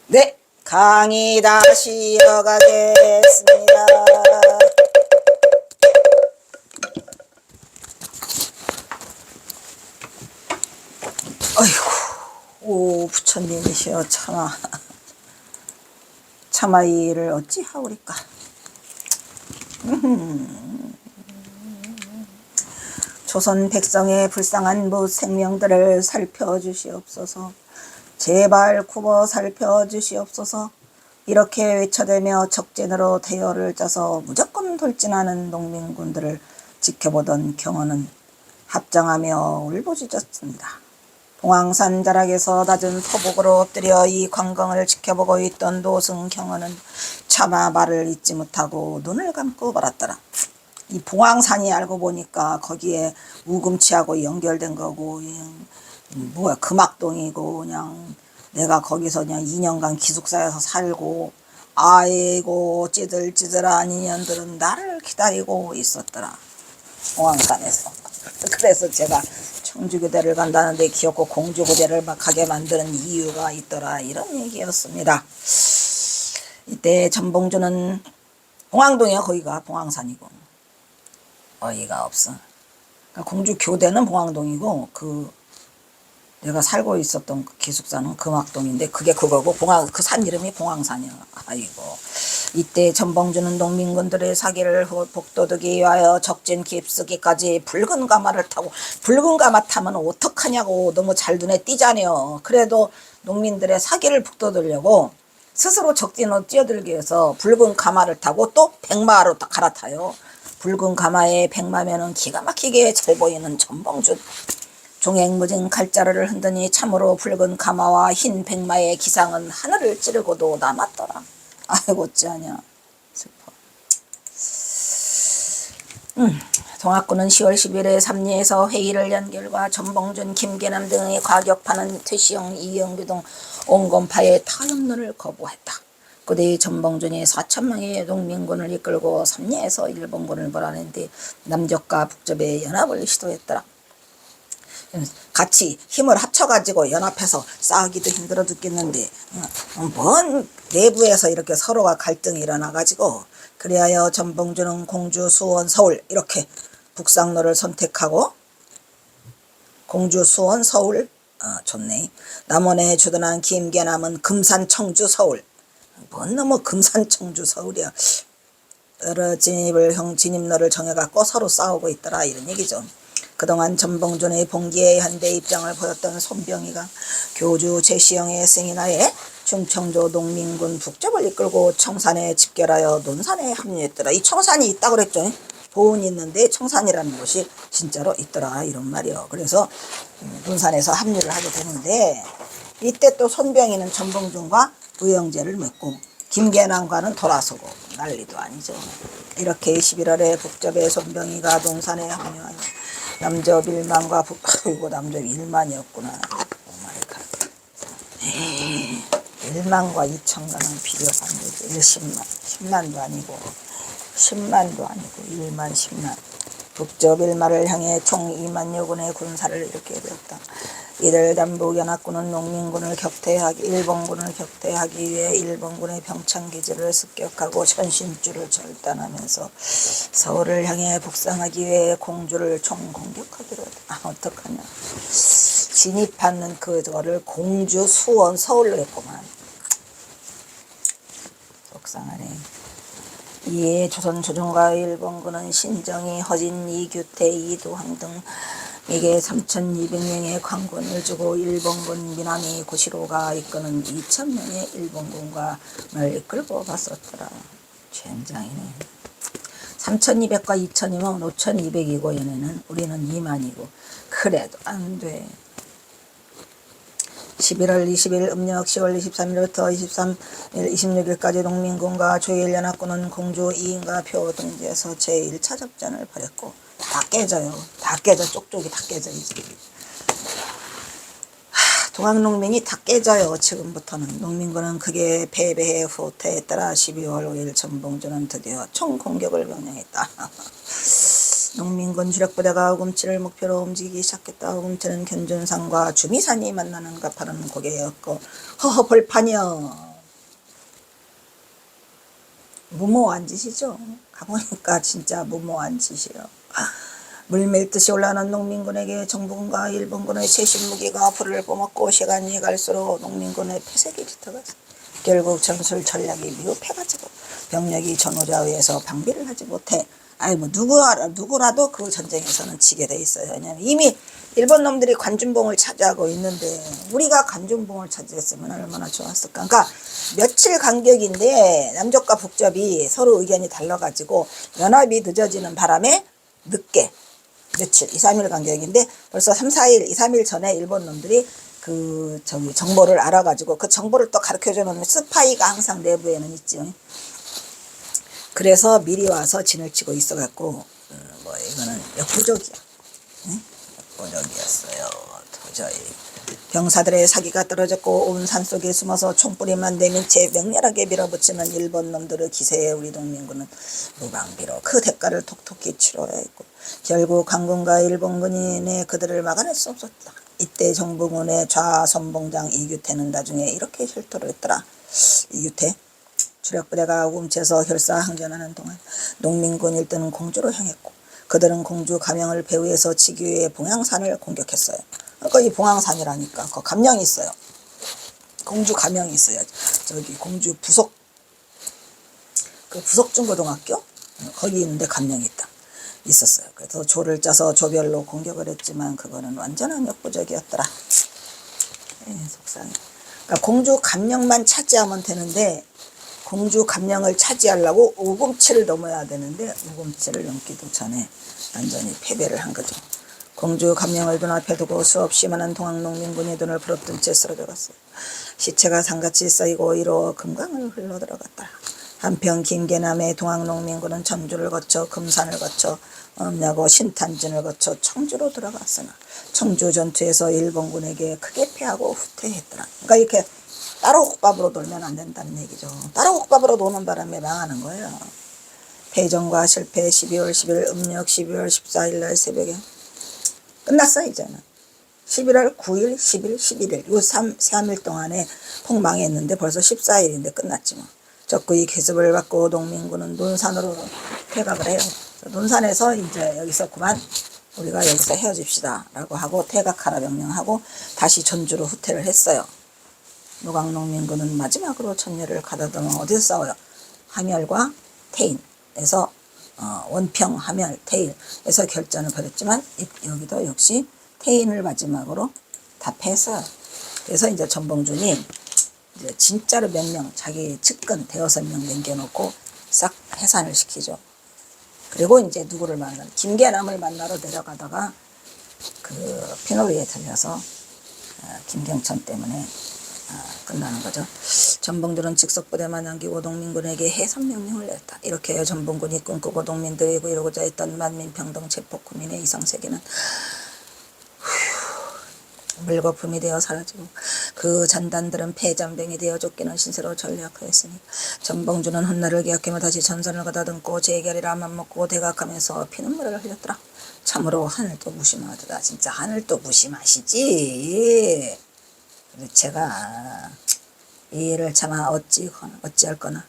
네, 강의 다시 이어가겠습니다. 어이구, 오 부처님이시여 참아이를 어찌 하오리까. 조선 백성의 불쌍한 무생명들을 살펴주시옵소서. 제발 굽어 살펴주시옵소서. 이렇게 외쳐대며 적진으로 대열을 짜서 무조건 돌진하는 농민군들을 지켜보던 경호는 합장하며 울부짖었습니다. 봉황산 자락에서 낮은 포복으로 엎드려 이 광경을 지켜보고 있던 노승 경호는 차마 말을 잇지 못하고 눈을 감고 말았더라. 이 봉황산이 알고 보니까 거기에 우금치하고 연결된 거고, 뭐야 금악동이고, 그냥 내가 거기서 그냥 2년간 기숙사에서 살고, 아이고 찌들찌들한 인연들은 나를 기다리고 있었더라. 봉황산에서. 그래서 제가 청주교대를 간다는데 기어코 공주교대를 막 가게 만드는 이유가 있더라, 이런 얘기였습니다. 이때 전봉주는 봉황동이야. 거기가 봉황산이고 어이가 없어. 그러니까 공주교대는 봉황동이고 내가 살고 있었던 그 기숙사는 금악동인데 그게 그거고, 그 산 이름이 봉황산이야. 아이고. 이때 전봉주는 농민군들의 사기를 복도둑이 위하여 적진 깊숙이까지 붉은 가마를 타고, 붉은 가마 타면 어떡하냐고, 너무 잘 눈에 띄잖아요. 그래도 농민들의 사기를 북돋으려고 스스로 적진으로 뛰어들기 위해서 붉은 가마를 타고 또 백마로 갈아타요. 붉은 가마에 백마면은 기가 막히게 잘 보이는 전봉주. 종횡무진 칼자루를 흔드니 참으로 붉은 가마와 흰 백마의 기상은 하늘을 찌르고도 남았더라. 아이고 어찌하냐 슬퍼. 동학군은 10월 10일에 삼리에서 회의를 연 결과 전봉준, 김계남 등의 과격파는 퇴시영, 이영규 등 온건파의 타협론을 거부했다. 그뒤 전봉준이 4천명의 농민군을 이끌고 삼리에서 일본군을 몰아낸 뒤 남쪽과 북쪽의 연합을 시도했더라. 같이 힘을 합쳐가지고 연합해서 싸우기도 힘들어 죽겠는데 뭔 내부에서 이렇게 서로가 갈등이 일어나가지고, 그리하여 전봉주는 공주, 수원, 서울 이렇게 북상로를 선택하고, 공주, 수원, 서울, 좋네. 남원에 주둔한 김계남은 금산, 청주, 서울. 뭔 너무 금산, 청주, 서울이야. 여러 진입로를 정해갖고 서로 싸우고 있더라, 이런 얘기죠. 그동안 전봉준의 봉기에 한대 입장을 보였던 손병희가 교주 제시영의 세미나에 충청도 농민군 북쪽을 이끌고 청산에 집결하여 논산에 합류했더라. 이 청산이 있다고 그랬죠. 보은이 있는데 청산이라는 곳이 진짜로 있더라, 이런 말이요. 그래서 논산에서 합류를 하게 되는데, 이때 또 손병희는 전봉준과 의형제를 맺고 김계남과는 돌아서고 난리도 아니죠. 이렇게 11월에 북접의 손병희가 논산에 합류하여 남접 1만과 아이고 남접 1만이었구나. 오마이갓. 1만과 2천가는 비교가 안 되지. 10만도 아니고 10만도 아니고 1만 10만. 북접 1만을 향해 총 2만여 군의 군사를 이렇게 되었다. 이들 남북연합군은 농민군을 일본군을 격퇴하기 위해 일본군의 병창기지를 습격하고 천신주를 절단하면서 서울을 향해 북상하기 위해 공주를 총공격하기로 했다. 어떡하냐. 진입하는 그거를 공주, 수원, 서울로 했구만. 속상하네. 이에 조선 조정과 일본군은 신정이, 허진, 이규태, 이두황 등 에게 3,200명의 관군을 주고 일본군 미나미 고시로가 이끄는 2,000명의 일본군을 이끌고 갔었더라. 젠장이네. 3,200과 2,000이면 5,200이고 얘네는, 우리는 2만이고. 그래도 안 돼. 11월 20일 음력 10월 23일부터 23일 26일까지 농민군과 조일연합군은 공주 이인과 표 등지에서 제1차 접전을 벌였고, 다 깨져요. 다 깨져. 쪽쪽이 다 깨져 이제. 동학농민이 다 깨져요. 지금부터는. 농민군은 그게 패배해 후퇴에 따라 12월 5일 전봉준은 드디어 총공격을 명령했다. 농민군 주력부대가 우금치를 목표로 움직이기 시작했다. 우금치는 견준산과 주미산이 만나는 가파른 고개였고, 허허 벌판이여. 무모한 짓이죠. 가보니까 진짜 무모한 짓이에요. 물밀듯이 올라오는 농민군에게 정부군과 일본군의 최신 무기가 불을 뿜었고 시간이 갈수록 농민군의 폐색이 짙어갔어요. 결국 전술 전략이 미흡해가지고 병력이 전후좌우에서 방비를 하지 못해 뭐 누구라도 그 전쟁에서는 지게 돼 있어요. 왜냐면 이미 일본 놈들이 관중봉을 차지하고 있는데 우리가 관중봉을 차지했으면 얼마나 좋았을까. 그러니까 며칠 간격인데 남쪽과 북쪽이 서로 의견이 달라가지고 연합이 늦어지는 바람에 늦게 며칠 2, 3일 간격인데 벌써 3, 4일 2, 3일 전에 일본 놈들이 그 정보를 알아가지고 그 정보를 또 가르쳐주는 스파이가 항상 내부에는 있죠. 그래서 미리 와서 진을 치고 있어갖고 뭐 이거는 역부족이야. 응? 역부족이었어요. 도저히 병사들의 사기가 떨어졌고 온 산속에 숨어서 총뿌리만 내민 채 맹렬하게 밀어붙이는 일본 놈들의 기세에 우리 동민군은 무방비로 그 대가를 톡톡히 치러야 했고 결국 강군과 일본군이 그들을 막아낼 수 없었다. 이때 정부군의 좌선봉장 이규태는 나중에 이렇게 혈토를 했더라. 이규태 주력부대가 우금치에서 혈사항전하는 동안 농민군 1등은 공주로 향했고 그들은 공주 감영을 배후에서 지기위의 봉양산을 공격했어요. 그러니까 이 봉양산이라니까 그 감령이 있어요. 공주 감영이 있어요. 저기 공주 부속 그 부속중고등학교 거기 있는데 감령이 있었어요. 그래서 조를 짜서 조별로 공격을 했지만 그거는 완전한 역부족이었더라. 속상해. 그러니까 공주 감령만 차지하면 되는데 공주 감령을 차지하려고 우금치를 넘어야 되는데 우금치를 넘기도 전에 완전히 패배를 한 거죠. 공주 감령을 눈앞에 두고 수없이 많은 동학농민군이 눈을 부릅뜬 채 쓰러져갔어요. 시체가 산같이 쌓이고 이로 금강을 흘러들어갔다. 한편 김계남의 동학농민군은 전주를 거쳐 금산을 거쳐 엄야고 신탄진을 거쳐 청주로 들어갔으나 청주 전투에서 일본군에게 크게 패하고 후퇴했더라. 그러니까 이렇게 따로국밥으로 놀면 안 된다는 얘기죠. 따로국밥으로 노는 바람에 망하는 거예요. 패전과 실패 12월 10일 음력 12월 14일 날 새벽에 끝났어 이제는. 11월 9일, 10일, 11일 요 3일 동안에 폭 망했는데 벌써 14일인데 끝났지 뭐. 적구이 계습을 받고 농민군은 논산으로 퇴각을 해요. 논산에서 이제 여기서 그만 우리가 여기서 헤어집시다 라고 하고 퇴각하라 명령하고 다시 전주로 후퇴를 했어요. 노각농민군은 마지막으로 천녀를 가다듬어 어디서 싸워요? 함열과 태인에서 원평, 함열, 태인에서 결전을 벌였지만 여기도 역시 태인을 마지막으로 다 패했어요. 그래서 이제 전봉준이 이제 진짜로 몇 명 자기 측근 대여섯 명 남겨놓고 싹 해산을 시키죠. 그리고 이제 누구를 만나러 김계남을 만나러 내려가다가 그 피놀이에 들려서 김경천 때문에 끝나는 거죠. 전봉준은 직속부대만 남기고 농민군에게 해산 명령을 냈다. 이렇게 전봉군이 꿈꾸고 농민들이 이루고자 했던 만민평등 제폭구민의 이상세계는 물거품이 되어 사라지고 그 잔단들은 폐잔병이 되어 쫓기는 신세로 전략하였으니 전봉준은 훗날을 기약하며 다시 전선을 가다듬고 재결이라 맘먹고 대각하면서 피눈물을 흘렸더라. 참으로 하늘도 무심하더라. 진짜 하늘도 무심하시지. 제가 이 일을 차마 어찌할 거나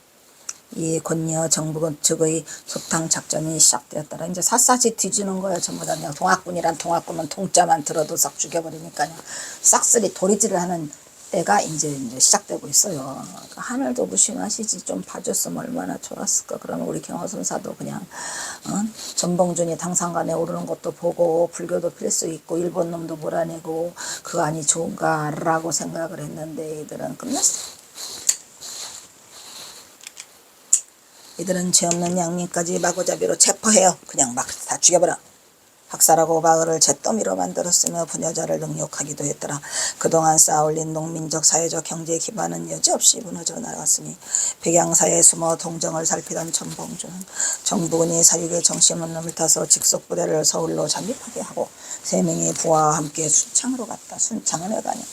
이 곧녀 정부 측의 소탕 작전이 시작되었더라. 이제 샅샅이 뒤지는 거예요. 전부 다 그냥 동학군이란 동학군은 동자만 들어도 싹 죽여버리니까요. 싹쓸이 도리질을 하는 때가 이제 시작되고 있어요. 그러니까 하늘도 무심하시지 좀 봐줬으면 얼마나 좋았을까. 그러면 우리 경호선사도 그냥 전봉준이 당상간에 오르는 것도 보고 불교도 필 수 있고 일본 놈도 몰아내고 그거 아니 좋은가라고 생각을 했는데 이들은 끝났어. 이들은 죄 없는 양민까지 마구잡이로 체포해요. 그냥 막 다 죽여버려. 학살하고 마을을 잿더미로 만들었으며 부녀자를 능욕하기도 했더라. 그동안 쌓아올린 농민적 사회적 경제 기반은 여지없이 무너져 나갔으니 백양사에 숨어 동정을 살피던 전봉준은 정부군이 사육의 정신없는 놈을 타서 직속부대를 서울로 잠입하게 하고 3명의 부하와 함께 순창으로 갔다. 순창은 왜 가냐.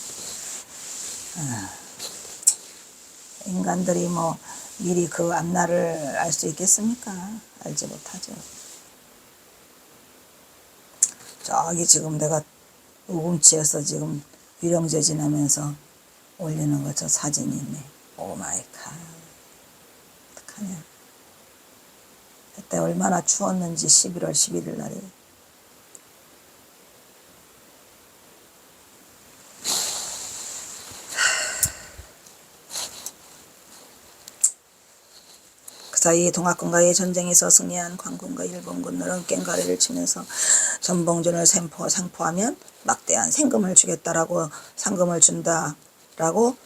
인간들이 뭐 미리 그 앞날을 알 수 있겠습니까? 알지 못하죠. 저기 지금 내가 우금치에서 지금 위령제 지나면서 올리는 거 저 사진이 있네. 오 마이 갓. 어떡하냐. 그때 얼마나 추웠는지 11월 11일 날이. 그 사이 동학군과의 전쟁에서 승리한 관군과 일본군들은 꽹과리를 치면서 전봉준을 생포하면 막대한 상금을 주겠다라고 상금을 준다라고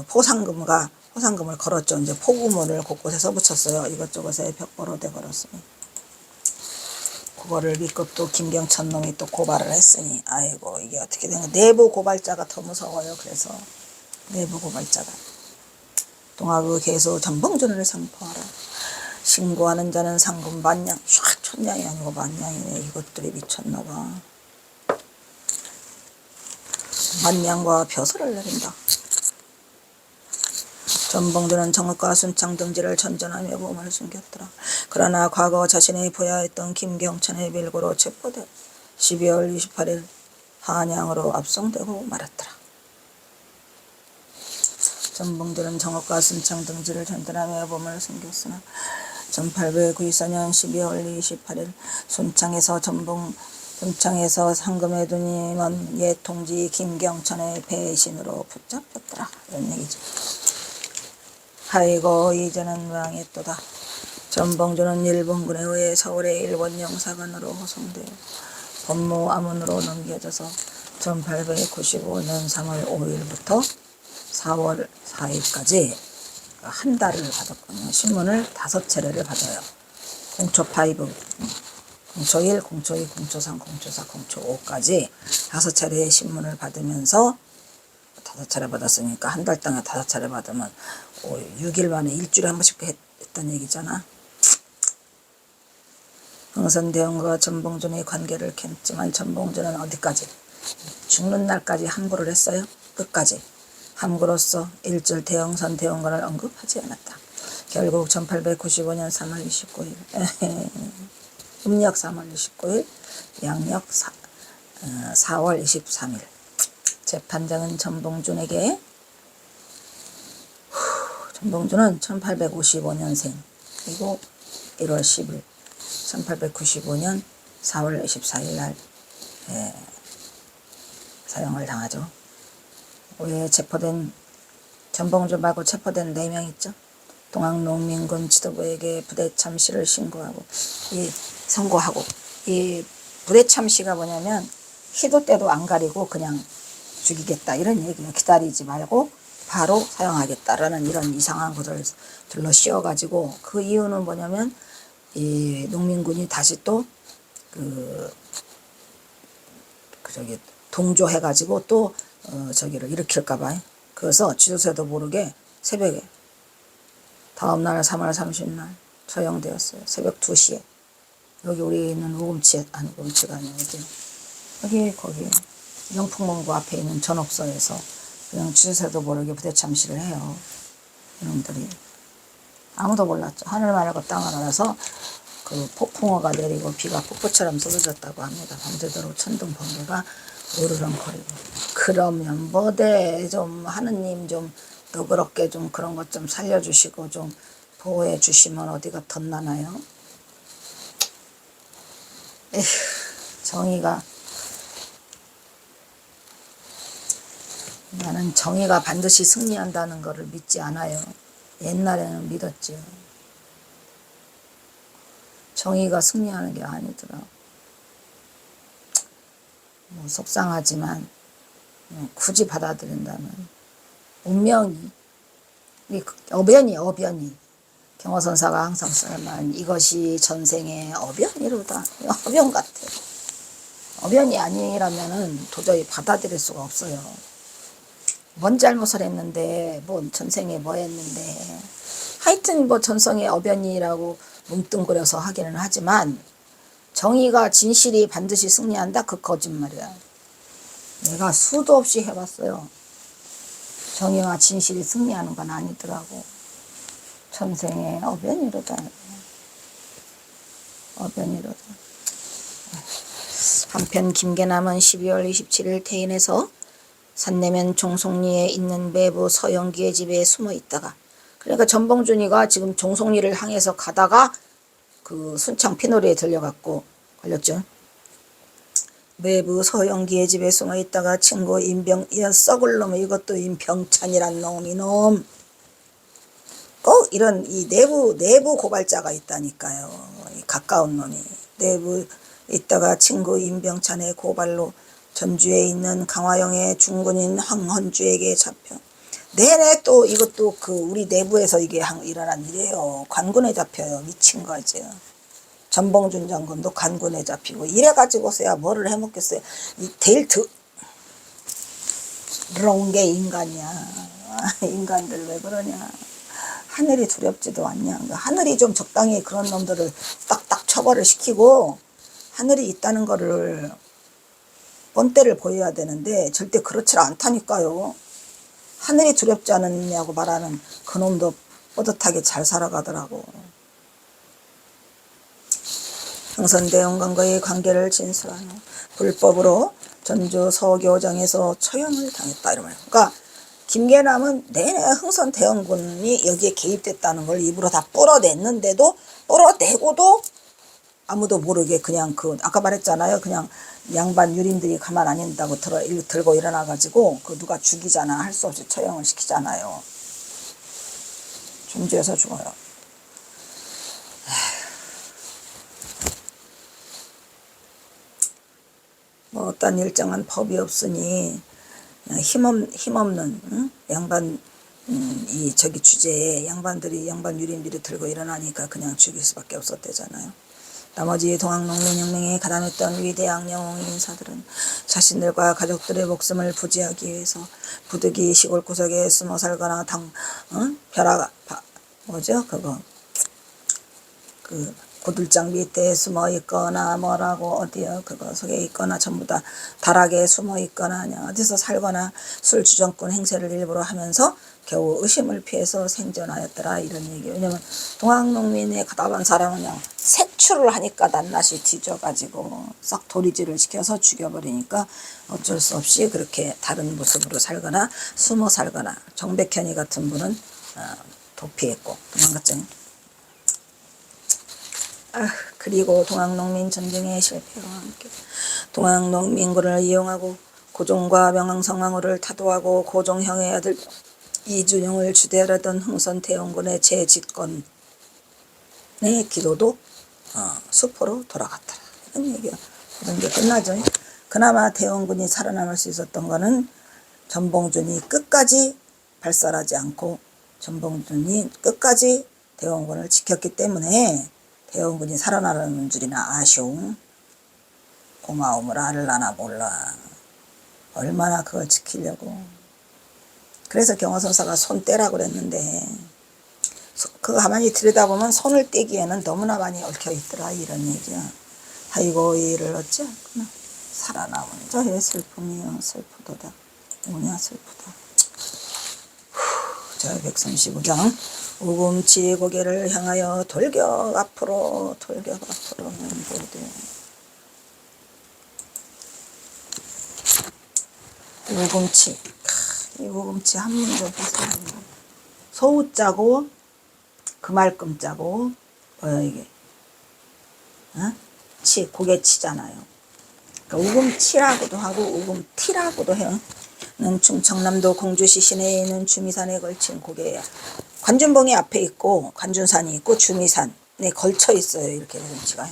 포상금을 걸었죠. 이제 포구문을 곳곳에서 붙였어요. 이것저것에 벽보로대 걸었으니. 그거를 믿고 또 김경천 놈이 또 고발을 했으니 아이고 이게 어떻게 된 거야. 내부 고발자가 더 무서워요. 그래서 내부 고발자가 동학의 개수 전봉준을 생포하라. 신고하는 자는 상금 만냥. 천냥이 아니고 만냥이네. 이것들이 미쳤나봐. 만냥과 벼슬을 내린다. 전봉준은 정읍과 순창 등지를 전전하며 몸을 숨겼더라. 그러나 과거 자신이 보야했던 김경천의 밀고로 체포돼 12월 28일 한양으로 압송되고 말았더라. 전봉준은 정읍과 순창 등지를 전전하며 몸을 숨겼으나 1894년 12월 28일 순창에서 상금의 눈이 먼 옛 동지 김경천의 배신으로 붙잡혔더라. 이런 얘기죠. 아이고 이제는 망했도다. 전봉준은 일본군에 의해 서울의 일본 영사관으로 호송되어 법무암문으로 넘겨져서 1895년 3월 5일부터 4월 4일까지 한 달을 받았거든요. 신문을 5차례를 받아요. 공초5, 공초1, 공초2, 공초3, 공초4, 공초5까지 5차례의 신문을 받으면서 5차례 받았으니까 한 달 동안 5차례 받으면 6일 만에 일주일에 한 번씩 했단 얘기잖아. 흥선대원과 전봉준의 관계를 켭지만 전봉준은 어디까지? 죽는 날까지 함구를 했어요. 끝까지. 함구로써 일절 대흥선 대원관을 언급하지 않았다. 결국 1895년 3월 29일 음력 3월 29일 양력 4월 23일 재판장은 전봉준은 1855년생 그리고 1월 10일 1895년 4월 24일 날 사형을 당하죠. 왜 전봉준 말고 체포된 4명 있죠. 동학농민군 지도부에게 부대 참시를 선고하고 이 부대 참시가 뭐냐면 시도 때도 안 가리고 그냥 죽이겠다 이런 얘기예요. 기다리지 말고 바로 사용하겠다라는 이런 이상한 것을 둘러 씌워가지고 그 이유는 뭐냐면 이 농민군이 다시 또 동조해가지고 또 저기를 일으킬까봐. 그래서 지도새도 모르게 새벽에 다음날 3월 30날 처형되었어요. 새벽 2시에 여기 우리 있는 우금치가 아니고 거기 영풍문고 앞에 있는 전옥서에서 그냥 지도새도 모르게 부대 참시를 해요. 이놈들이 아무도 몰랐죠. 하늘 말고 땅을 알아서 그 폭풍우가 내리고 비가 폭포처럼 쏟아졌다고 합니다. 밤새도록 천둥 번개가 으르렁거리고. 그러면 뭐대 좀 하느님 좀 너그럽게 좀 그런 것 좀 살려주시고 좀 보호해 주시면 어디가 덧나나요? 에휴, 나는 정의가 반드시 승리한다는 것을 믿지 않아요. 옛날에는 믿었지요. 정의가 승리하는 게 아니더라. 뭐 속상하지만 굳이 받아들인다면 운명이 어변이 경호선사가 항상 쓰는 말 이것이 전생의 어변이로다. 어변 같아. 어변이 아니라면은 도저히 받아들일 수가 없어요. 뭔 잘못을 했는데 뭐 전생에 뭐 했는데 하여튼 뭐 전생의 어변이라고 뭉뚱그려서 하기는 하지만 정의가 진실이 반드시 승리한다? 그 거짓말이야. 내가 수도 없이 해봤어요. 정의와 진실이 승리하는 건 아니더라고. 전생의 어변이로다. 한편 김계남은 12월 27일 태인에서 산내면 종송리에 있는 매부 서영기의 집에 숨어 있다가 그러니까 전봉준이가 지금 종송리를 향해서 가다가 그 순창 피놀이에 들려갖고 걸렸죠. 외부 서영기의 집에 숨어 있다가 친구 임병, 야 썩을 놈, 이것도 임병찬이란 놈, 이놈. 꼭 이런 이 내부 고발자가 있다니까요. 이 가까운 놈이 내부 있다가 친구 임병찬의 고발로 전주에 있는 강화영의 중군인 황헌주에게 잡혀. 내내 또 이것도 그 우리 내부에서 이게 일어난 일이에요. 관군에 잡혀요. 미친 거지. 전봉준 장군도 관군에 잡히고 이래가지고서야 뭐를 해먹겠어요. 이 제일 더러운 게 인간이야. 인간들 왜 그러냐. 하늘이 두렵지도 않냐. 하늘이 좀 적당히 그런 놈들을 딱딱 처벌을 시키고 하늘이 있다는 거를 뻔때를 보여야 되는데 절대 그렇지 않다니까요. 하늘이 두렵지 않느냐고 말하는 그놈도 뿌듯하게 잘 살아가더라고. 흥선대원관과의 관계를 진술하는 불법으로 전주 서교장에서 처형을 당했다 이러면. 그러니까 김계남은 내내 흥선대원군이 여기에 개입됐다는 걸 입으로 다 뿌려냈는데도 뿌려내고도 아무도 모르게 그냥 그 아까 말했잖아요. 그냥 양반 유림들이 가만 안 있다고 들고 일어나가지고 그 누가 죽이잖아. 할 수 없이 처형을 시키잖아요. 전주에서 죽어요. 뭐 어떤 일정한 법이 없으니 힘없는 응? 양반 이 저기 주제에 양반 유림들이 들고 일어나니까 그냥 죽일 수밖에 없었대잖아요. 나머지 동학농민혁명에 가담했던 위대한 영웅 인사들은 자신들과 가족들의 목숨을 부지하기 위해서 부득이 시골 구석에 숨어 살거나 뭐죠 그거 그 고들장 밑에 숨어 있거나 뭐라고 어디요 그거 속에 있거나 전부 다 다락에 숨어 있거나 그냥 어디서 살거나 술주정꾼 행세를 일부러 하면서 겨우 의심을 피해서 생존하였더라 이런 얘기. 왜냐면 동학농민에 가담한 사람은 그냥 색출을 하니까 낱낱이 뒤져가지고 싹 도리질을 시켜서 죽여버리니까 어쩔 수 없이 그렇게 다른 모습으로 살거나 숨어 살거나 정백현이 같은 분은 도피했고 도망갔죠. 그리고 동학농민 전쟁의 실패와 함께 동학농민군을 이용하고 고종과 명왕성왕후를 타도하고 고종형의 아들 이준용을 주대하던 흥선대원군의 재집권의 기도도 수포로 돌아갔더라. 이런 얘기야. 이런 게 끝나죠. 그나마 대원군이 살아남을 수 있었던 거는 전봉준이 끝까지 발설하지 않고 전봉준이 끝까지 대원군을 지켰기 때문에 대원군이 살아나는 줄이나 아쉬움, 고마움을 알라나 몰라. 얼마나 그걸 지키려고. 그래서 경화선사가 손 떼라고 그랬는데 그거 가만히 들여다보면 손을 떼기에는 너무나 많이 얽혀있더라 이런 얘기야. 아이고 이를 어찌하구나. 살아남은 자의 슬픔이여 슬프도다. 뭐냐 슬프다. 자 135장 우금치 고개를 향하여 돌격 앞으로 보되 우금치 이 우금치 한문도 보세요. 소우자고 그말끔자고 뭐야 이게 치 고개치잖아요. 그러니까 우금치라고도 하고 우금티라고도 해요. 는 충청남도 공주시 시내에 있는 주미산에 걸친 고개야. 관준봉이 앞에 있고 관준산이 있고 주미산에 걸쳐 있어요. 이렇게 우금치가.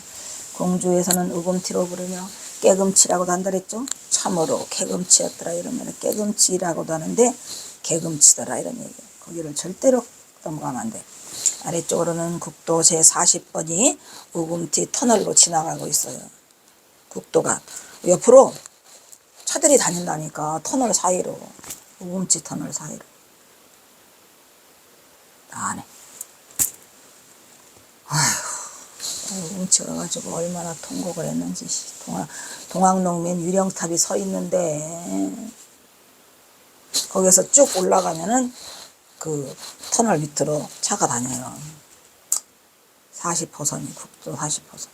공주에서는 우금티로 부르며 깨금치라고도 한다 그랬죠. 참으로 개금치였더라 이러면 깨금치라고도 하는데 개금치더라 이런 얘기. 거기를 절대로 넘어가면 안 돼. 아래쪽으로는 국도 제40번이 우금티 터널로 지나가고 있어요. 국도가 옆으로 차들이 다닌다니까 터널 사이로 우금치 터널 사이로 안에 우금치가 가지고 얼마나 통곡을 했는지. 동학농민 유령탑이 서 있는데 거기서 쭉 올라가면은 그 터널 밑으로 차가 다녀요. 40호선이 국도 40호선.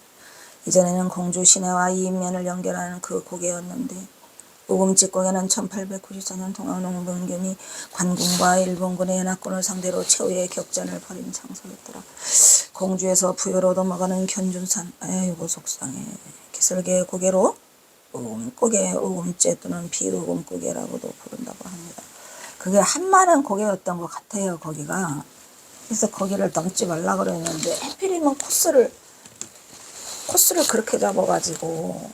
이전에는 공주 시내와 이인면을 연결하는 그 고개였는데 우금치 고개는 1894년 동학농민군이 관군과 일본군의 연합군을 상대로 최후의 격전을 벌인 장소였더라. 공주에서 부여로 넘어가는 견준산. 아이고 속상해. 기슭의 고개로 우금고개, 우금째 또는 비우금고개라고도 부른다고 합니다. 그게 한마는 고개였던 것 같아요. 거기가. 그래서 거기를 넘지 말라 그랬는데 하필이면 코스를 그렇게 잡아가지고.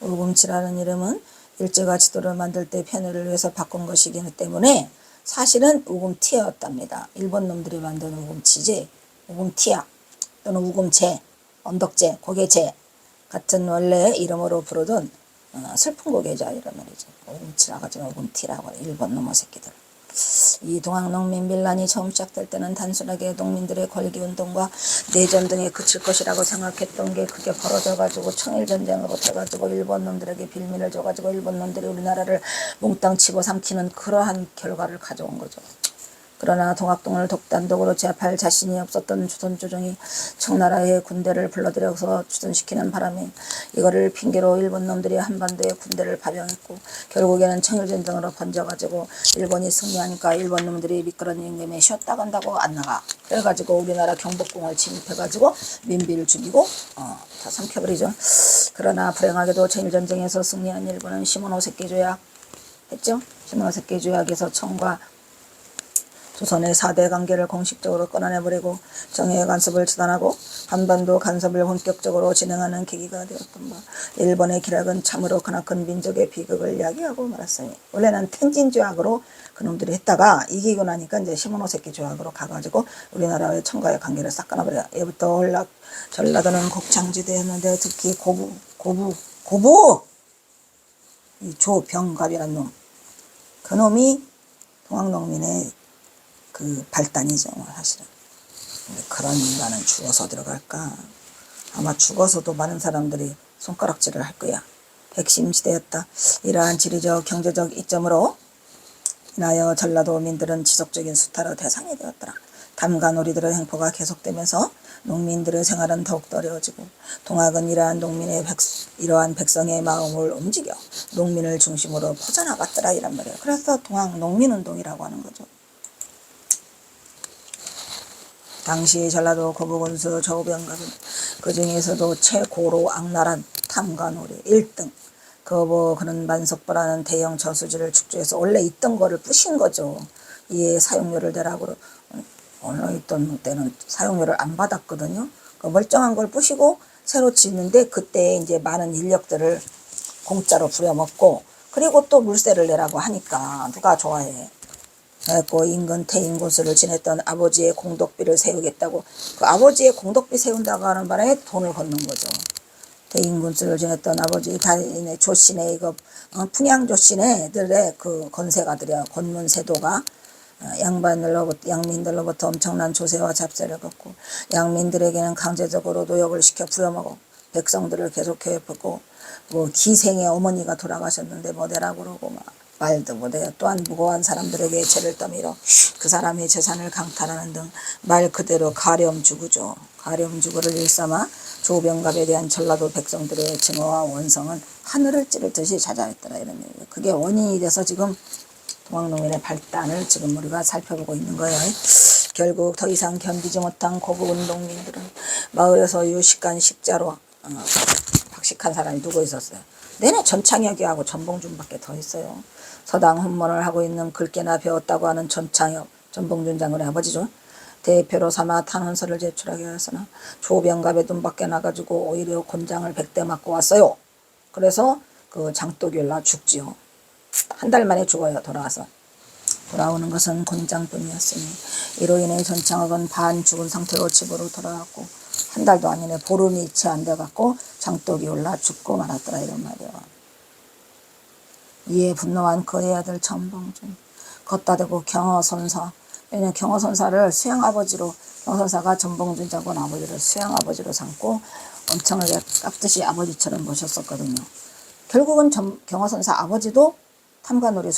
우금치라는 이름은 일제가 지도를 만들 때 편의를 위해서 바꾼 것이기 때문에 사실은 우금티였답니다. 일본 놈들이 만든 우금치지 우금티야 또는 우금제, 언덕제, 고개제 같은 원래 이름으로 부르던 슬픈 고개자 이런 말이죠. 우금치라고 하죠. 우금티라고 일본 놈의 새끼들. 이 동학농민 밀란이 처음 시작될 때는 단순하게 농민들의 권리운동과 내전 등에 그칠 것이라고 생각했던 게 그게 벌어져가지고 청일전쟁으로 돼가지고 일본 놈들에게 빌미를 줘가지고 일본 놈들이 우리나라를 몽땅 치고 삼키는 그러한 결과를 가져온 거죠. 그러나 동학동을 독단독으로 제압할 자신이 없었던 조선조정이 청나라의 군대를 불러들여서 추진시키는 바람에 이거를 핑계로 일본 놈들이 한반도에 군대를 발령했고 결국에는 청일전쟁으로 번져가지고 일본이 승리하니까 일본 놈들이 미끄러진 김에 쉬었다 간다고 안 나가. 그래가지고 우리나라 경복궁을 침입해가지고 민비를 죽이고 다 삼켜버리죠. 그러나 불행하게도 청일전쟁에서 승리한 일본은 시모노세키 조약 했죠. 시모노세키 조약에서 청과 조선의 4대 관계를 공식적으로 끊어내버리고 정예의 간섭을 처단하고 한반도 간섭을 본격적으로 진행하는 계기가 되었던 바 일본의 기락은 참으로 크나큰 민족의 비극을 야기하고 말았으니 원래는 텐진 조약으로 그놈들이 했다가 이기고 나니까 이제 시모노세키 조약으로 가가지고 우리나라의 청과의 관계를 싹 끊어버려. 예부터 전라도는 곡창지대였는데 특히 고부 이 조병갑이라는 놈 그놈이 동학농민의 그 발단이죠, 사실은. 그런 인간은 죽어서 들어갈까? 아마 죽어서도 많은 사람들이 손가락질을 할 거야. 핵심시대였다. 이러한 지리적, 경제적 이점으로 인하여 전라도민들은 지속적인 수탈의 대상이 되었더라. 담가놀이들의 행포가 계속되면서 농민들의 생활은 더욱더 어려워지고 동학은 이러한 백성의 마음을 움직여 농민을 중심으로 퍼져나갔더라 이란 말이에요. 그래서 동학 농민운동이라고 하는 거죠. 당시 전라도 거부군수 조병갑은 그 중에서도 최고로 악랄한 탐관오리 1등. 그는 만석보라는 대형 저수지를 축조해서 원래 있던 거를 부신 거죠. 이에 사용료를 내라고 원래 있던 때는 사용료를 안 받았거든요. 그 멀쩡한 걸 부시고 새로 짓는데 그때 이제 많은 인력들을 공짜로 부려먹고 그리고 또 물세를 내라고 하니까 누가 좋아해. 그래서 인근 태인고수를 지냈던 아버지의 공덕비를 세우겠다고 그 아버지의 공덕비 세운다고 하는 바람에 돈을 걷는 거죠. 태인군수를 지냈던 아버지 다인의 조씨네 이거 풍양조씨네들의 그 건세가들이야. 권문세도가 양민들로부터 엄청난 조세와 잡세를 걷고 양민들에게는 강제적으로 노역을 시켜 부려먹어 백성들을 계속해 붓고 뭐 기생의 어머니가 돌아가셨는데 뭐대라고 그러고 막 말도 못해요. 또한 무고한 사람들에게 죄를 떠밀어 그 사람의 재산을 강탈하는 등 말 그대로 가렴주구죠. 가렴주구를 일삼아 조병갑에 대한 전라도 백성들의 증오와 원성은 하늘을 찌르듯이 자자했더라 이런 얘기예요. 그게 원인이 돼서 지금 동학농민의 발단을 지금 우리가 살펴보고 있는 거예요. 결국 더 이상 견디지 못한 고부운동민들은 마을에서 유식한 식자로 박식한 사람이 누구 있었어요? 내내 전창혁이하고 전봉준밖에 더 있어요. 서당 훈문을 하고 있는 글깨나 배웠다고 하는 전창혁, 전봉준 장군의 아버지죠. 대표로 삼아 탄원서를 제출하게 하였으나 조병갑의 눈밖에 나가지고 오히려 곤장을 100대 맞고 왔어요. 그래서 그 장독일날 죽지요. 한 달 만에 죽어요. 돌아와서. 돌아오는 것은 곤장뿐이었으니 이로 인해 전창혁은 반 죽은 상태로 집으로 돌아왔고 한 달도 아니네 보름이 채 안 돼갖고 장독이 올라 죽고 말았더라 이런 말이야. 이에 분노한 그의 아들 전봉준 걷다 대고 경허선사 왜냐면 경허선사를 수양아버지로 경허선사가 전봉준 장군 아버지를 수양아버지로 삼고 엄청나게 깍듯이 아버지처럼 모셨었거든요. 결국은 경허선사 아버지도 탐관오리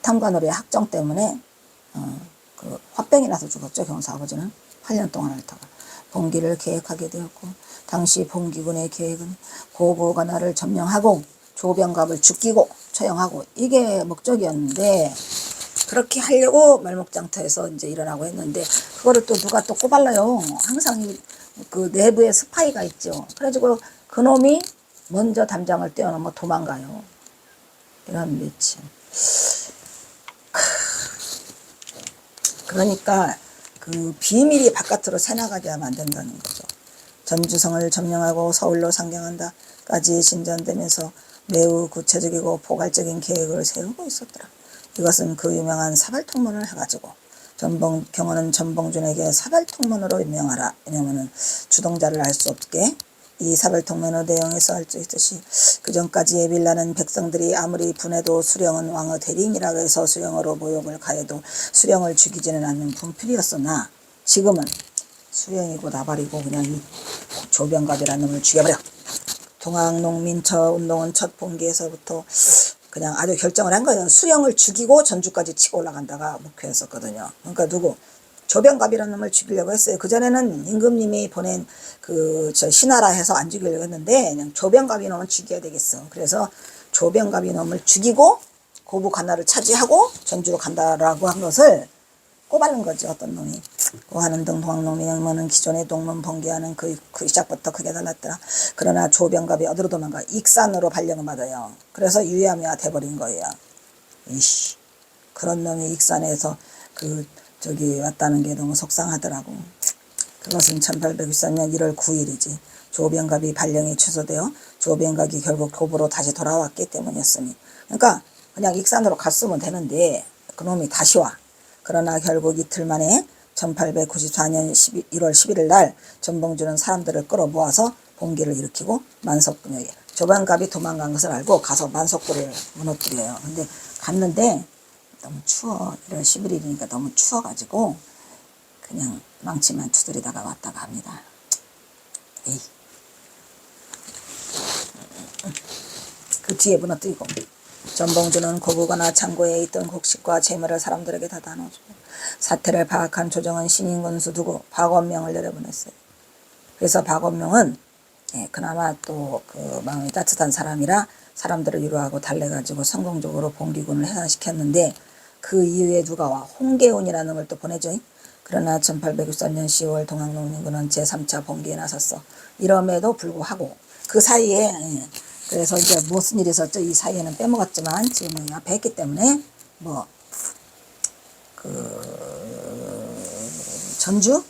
탐관오리 학정 때문에 그 화병이 나서 죽었죠. 경허선사 아버지는 8년 동안 앓다가 봉기를 계획하게 되었고 당시 봉기군의 계획은 고부관할을 점령하고 조병갑을 죽이고 처형하고 이게 목적이었는데 그렇게 하려고 말목장터에서 이제 일어나고 했는데 그거를 또 누가 또 꼬발라요. 항상 그 내부에 스파이가 있죠. 그래가지고 그놈이 먼저 담장을 뛰어넘어 도망가요. 이런 미친. 그러니까 그 비밀이 바깥으로 새나가게 하면 안 된다는 거죠. 전주성을 점령하고 서울로 상경한다까지 진전되면서 매우 구체적이고 포괄적인 계획을 세우고 있었더라. 이것은 그 유명한 사발통문을 해가지고 경호는 전봉준에게 사발통문으로 명하라. 왜냐면은 주동자를 알 수 없게 이 사발통문의 내용에서 알 수 있듯이 그 전까지의 빌라는 백성들이 아무리 분해도 수령은 왕의 대리인이라고 해서 수령으로 모욕을 가해도 수령을 죽이지는 않는 분필이었으나 지금은 수령이고 나발이고 그냥 이 조병갑이라는 놈을 죽여버려. 동학농민처 운동은 첫 봉기에서부터 그냥 아주 결정을 한 거예요. 수령을 죽이고 전주까지 치고 올라간다가 목표였었거든요. 그러니까 누구? 조병갑이라는 놈을 죽이려고 했어요. 그전에는 임금님이 보낸 신하라 해서 안 죽이려고 했는데 그냥 조병갑이 놈을 죽여야 되겠어. 그래서 조병갑이 놈을 죽이고 고부 관할을 차지하고 전주로 간다라고 한 것을 꼬바른 거지. 어떤 놈이. 고하는 등 동학농민은 기존의 동문 번개하는 그 시작부터 크게 달랐더라. 그러나 조병갑이 어디로 도망가? 익산으로 발령을 받아요. 그래서 유야미가 돼버린 거예요. 이씨, 그런 놈이 익산에서 왔다는 게 너무 속상하더라고. 그것은 1863년 1월 9일이지. 조병갑이 발령이 취소되어 조병갑이 결국 고부로 다시 돌아왔기 때문이었으니. 그러니까 그냥 익산으로 갔으면 되는데 그놈이 다시 와. 그러나 결국 이틀 만에 1894년 1월 11일 날 전봉준은 사람들을 끌어모아서 봉기를 일으키고 만석군에게 조병갑이 도망간 것을 알고 가서 만석군을 무너뜨려요. 근데 갔는데 너무 추워. 1월 11일이니까 너무 추워가지고 그냥 망치만 두드리다가 왔다가 합니다. 에이. 그 뒤에 무너뜨리고 전봉준은 고부거나 창고에 있던 곡식과 재물을 사람들에게 다 나눠주고 사태를 파악한 조정은 신인군수 두고 박원명을 내려보냈어요. 그래서 박원명은 그나마 또 그 마음이 따뜻한 사람이라 사람들을 위로하고 달래가지고 성공적으로 봉기군을 해산시켰는데 그 이후에 누가 와? 홍계훈이라는 걸 또 보내죠. 그러나 1863년 10월 동학농민군은 제3차 봉기에 나섰어. 이럼에도 불구하고 그 사이에 그래서 이제 무슨 일이 있었죠? 이 사이에는 빼먹었지만 지금 앞에 했기 때문에 전주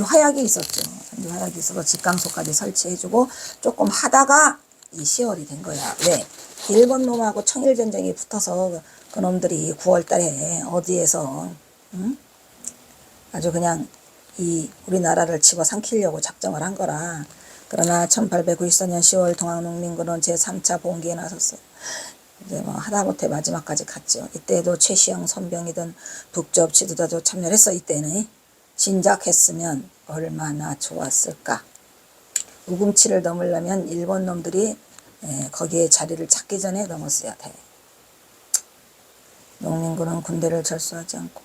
화약이 있었죠. 전주 화약이 있어서 직강소까지 설치해주고 조금 하다가 이 10월이 된 거야. 왜? 일본 놈하고 청일전쟁이 붙어서 그놈들이 9월 달에 어디에서 아주 그냥 이 우리나라를 집어삼키려고 작정을 한 거라. 그러나 1894년 10월 동학농민군은 제3차 봉기에 나섰어요. 이제 뭐 하다못해 마지막까지 갔죠. 이때도 최시영 선병이든 북쪽 지도자도 참여를 했어. 이때는 진작했으면 얼마나 좋았을까. 우금치를 넘으려면 일본 놈들이 거기에 자리를 찾기 전에 넘었어야 돼. 농민군은 군대를 철수하지 않고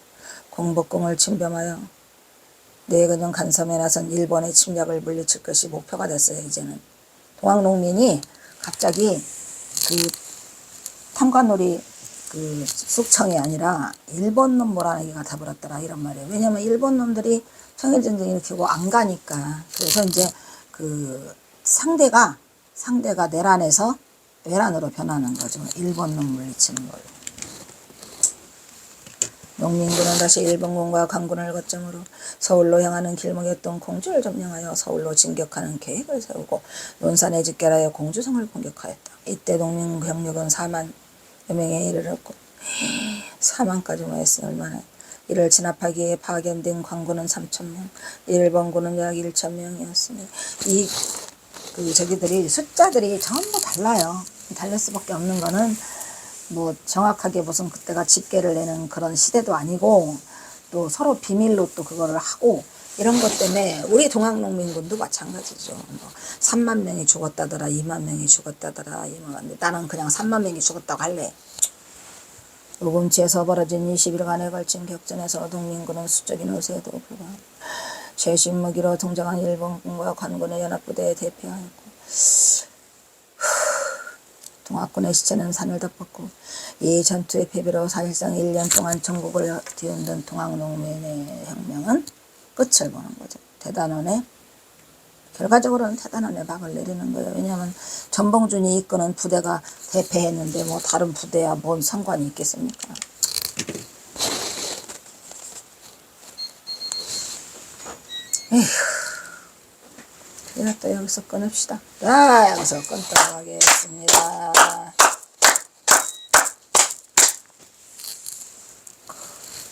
공복궁을 침범하여 내근영 간섬에 나선 일본의 침략을 물리칠 것이 목표가 됐어요. 이제는 동학농민이 갑자기 그 탐관놀이 그 숙청이 아니라 일본 놈 몰아내기가 다 불었더라 이런 말이에요. 왜냐면 일본 놈들이 청일전쟁 일으키고 안 가니까. 그래서 이제 그 상대가 내란에서 외란으로 변하는 거죠. 일본 놈 물리치는 걸로. 농민군은 다시 일본군과 강군을 거점으로 서울로 향하는 길목이었던 공주를 점령하여 서울로 진격하는 계획을 세우고 논산에 집결하여 공주성을 공격하였다. 이때 농민 병력은 4만 여 명에 이르렀고 4만까지 모였으니 얼마나. 이를 진압하기에 파견된 관군은 3,000명, 일본군은 약 1,000명이었으니 저기들이 숫자들이 전부 달라요. 달릴 수밖에 없는 거는 뭐 정확하게 무슨 그때가 집계를 내는 그런 시대도 아니고 또 서로 비밀로 또 그거를 하고 이런 것 때문에 우리 동학농민군도 마찬가지죠. 뭐 3만 명이 죽었다더라, 2만 명이 죽었다더라. 나는 그냥 3만 명이 죽었다고 할래. 우금치에서 벌어진 20일간에 걸친 격전에서 농민군은 수적인 우세에도 불구하고 최신 무기로 등장한 일본군과 관군의 연합부대에 대피하였고 동학군의 시체는 산을 덮었고 이 전투의 패배로 사실상 1년 동안 전국을 뒤흔든 동학농민의 혁명은 끝을 보는 거죠. 대단원의 결과적으로는 대단원의 막을 내리는 거예요. 왜냐하면 전봉준이 이끄는 부대가 대패했는데 뭐 다른 부대야 뭔 상관이 있겠습니까? 에휴, 이것도 여기서 끊읍시다. 여기서 끊도록 하겠습니다.